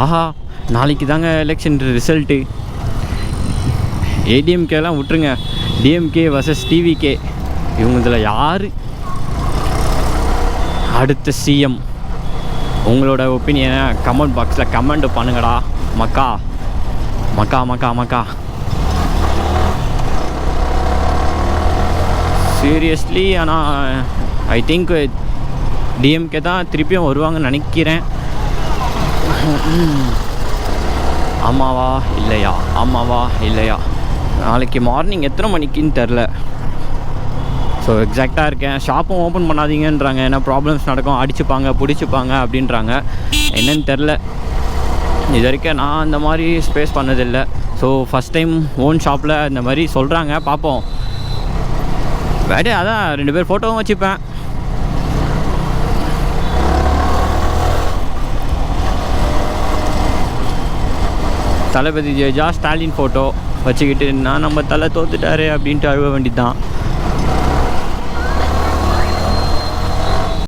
ஆஹா, நாளைக்கு தாங்க election result. ஏடிஎம்கேலாம் விட்டுருங்க, டிஎம்கே வர்சஸ் டிவிகே. இவங்க இதில் யார் அடுத்த சிஎம்? உங்களோட ஒப்பீனியனை கமெண்ட் பாக்ஸில் கமெண்ட் பண்ணுங்கடா மக்கா மக்கா மக்கா மக்கா. சீரியஸ்லி, ஆனால் ஐ திங்க் டிஎம்கே தான் திருப்பியும் வருவாங்கன்னு நினைக்கிறேன். ஆமாவா இல்லையா, ஆமாவா இல்லையா? நாளைக்கு மார்னிங் எத்தனை மணிக்குன்னு தெரில. ஸோ எக்ஸாக்டாக இருக்கேன். ஷாப்பும் ஓப்பன் பண்ணாதீங்கன்றாங்க, ஏன்னா ப்ராப்ளம்ஸ் நடக்கும், அடிச்சுப்பாங்க பிடிச்சிப்பாங்க அப்படின்றாங்க. என்னன்னு தெரில, இது வரைக்கும் நான் அந்த மாதிரி ஸ்பேஸ் பண்ணதில்லை. ஸோ ஃபஸ்ட் டைம் ஓன் ஷாப்பில் இந்த மாதிரி சொல்கிறாங்க, பார்ப்போம். வேறு அதான் 2 பேர் ஃபோட்டோவும் வச்சுப்பேன். தளபதி ஜெயஜா ஸ்டாலின் ஃபோட்டோ வச்சுக்கிட்டு நான் நம்ம தலை தோத்துட்டாரு அப்படின்ட்டு அழுவ வேண்டியது தான்.